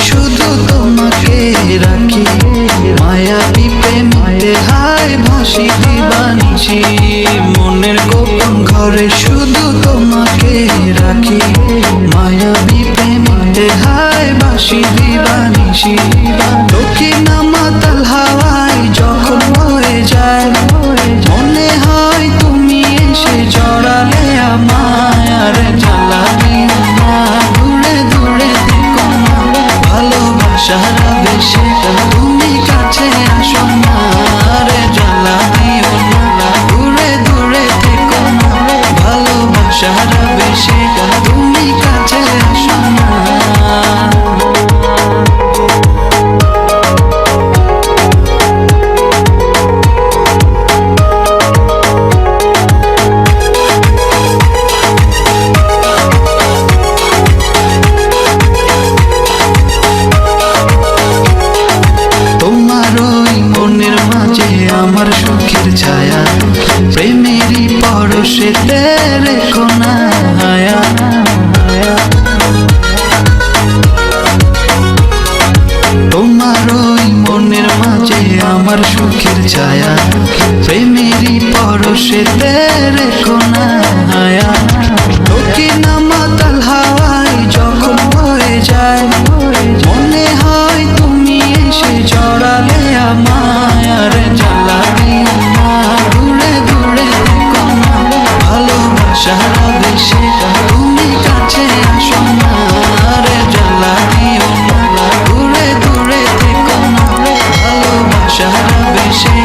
শুধু তোমাকে রাখি, মায়াবী প্রেমে হায় ভাসি দিবানিশি। মনের গোপন ঘরে শুধু তোমাকে রাখি, মায়াবী প্রেমে হায় ভাসি দিবানিশি। দক্ষিণা মাতাল হাওয়ায় যখন বয়ে যায়, মনে হয় তুমি এসে জড়ালে আমায়। আর জ্বালা দিও না, দূরে দূরে থেকো না, ভালোবাসার বেশে তুমি কাছে আসো না। রে জ্বালা দিও না, দূরে দূরে থেকো না, ভালোবাসার বেশে তুমি কাছে আসো না। আমার সুখের ছায়া প্রেমেরই পরশেতে রেখো না হায়া। তোমার ওই মনের মাঝে আমার সুখের ছায়া প্রেমেরই পরশেতে রেখো না হায়া। দক্ষিণা মাতাল হাওয়ায় যখন বয়ে যায়, মনে হয় তুমি এসে জড়ালে আমায়। আর জ্বালা দিও না, দূরে দূরে থেকো না, ভালোবাসার বেশে তুমি কাছে আসো না। রে জ্বালা দিও না, দূরে দূরে থেকো না, ভালোবাসার বেশে